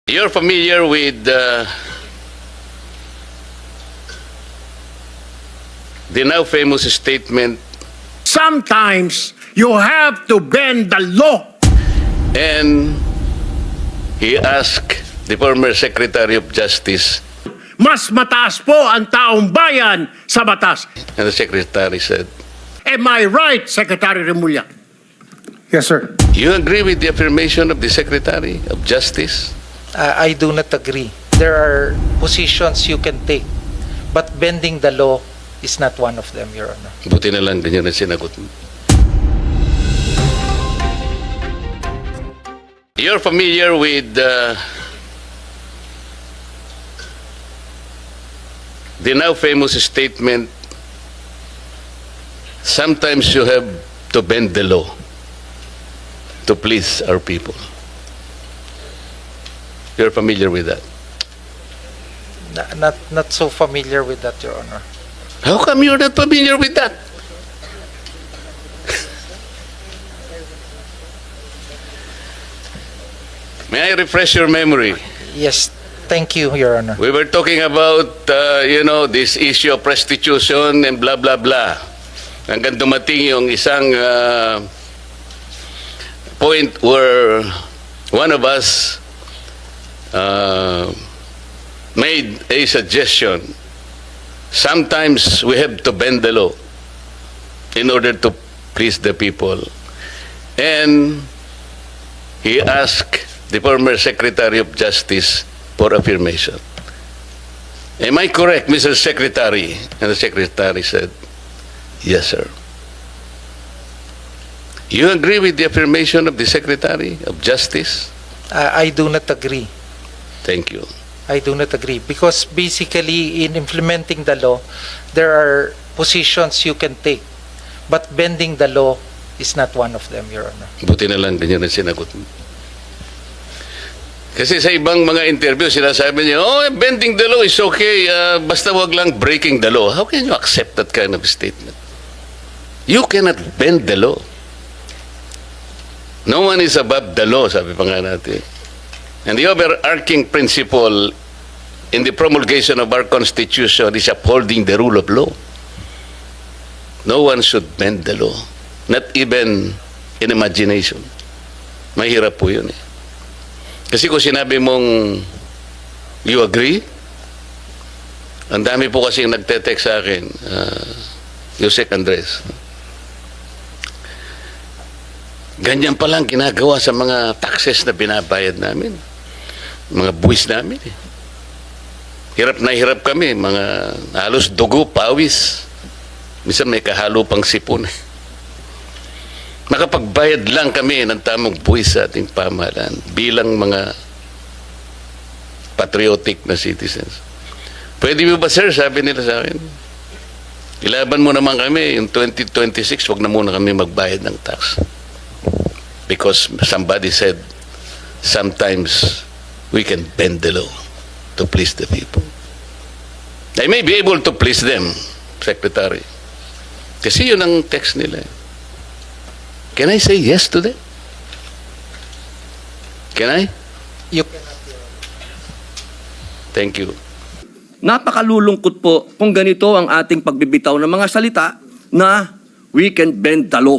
You're familiar with the now famous statement, Sometimes you have to bend the law. and he asked the former Secretary of Justice, Mas mataas po ang taong bayan sa batas. and the Secretary said, Am I right, Secretary Remulla? Yes, sir. you agree with the affirmation of the Secretary of Justice? I do not agree. There are positions you can take, but bending the law is not one of them, Your Honor. Buti na lang ganyan ang sinagot mo. You're familiar with the now famous statement, sometimes you have to bend the law to please our people. You're familiar with that? Not so familiar with that, Your Honor. How come you're not familiar with that? May I refresh your memory? Yes, thank you, Your Honor. We were talking about, this issue of prostitution and blah, blah, blah. Hanggang dumating yung isang point where one of us made a suggestion. Sometimes we have to bend the law in order to please the people. And he asked the former Secretary of Justice for affirmation. Am I correct, Mr. Secretary? And the Secretary said, yes, sir. You agree with the affirmation of the Secretary of Justice? I do not agree. Thank you. I do not agree because basically in implementing the law, there are positions you can take, but bending the law is not one of them, Your Honor. Buti na lang ganyan ang sinagot mo. Kasi sa ibang mga interview, sinasabi niya, bending the law is okay, basta wag lang breaking the law. How can you accept that kind of statement? You cannot bend the law. No one is above the law, sabi pa nga natin. And the overarching principle in the promulgation of our Constitution is upholding the rule of law. No one should bend the law. Not even in imagination. Mahirap po yun eh. Kasi kung sinabi mong you agree, ang dami po kasi nagte-text sa akin, Yusek Andres. Ganyan palang ginagawa sa mga taxes na binabayad namin. Mga buwis namin eh. Hirap na hirap kami, mga halos dugo, pawis. Minsan may kahalo pang sipon. Makapagbayad lang kami ng tamang buwis sa ating pamahalaan bilang mga patriotic na citizens. Pwede mo ba, sir? Sabi nila sa akin. Ilaban mo naman kami, yung 2026, wag na muna kami magbayad ng tax. Because somebody said, sometimes we can bend the law to please the people. I may be able to please them, Secretary. Kasi yun ang text nila. Can I say yes to them? Can I? You Thank you. Napakalulungkot po kung ganito ang ating pagbibitaw ng mga salita na we can bend the law.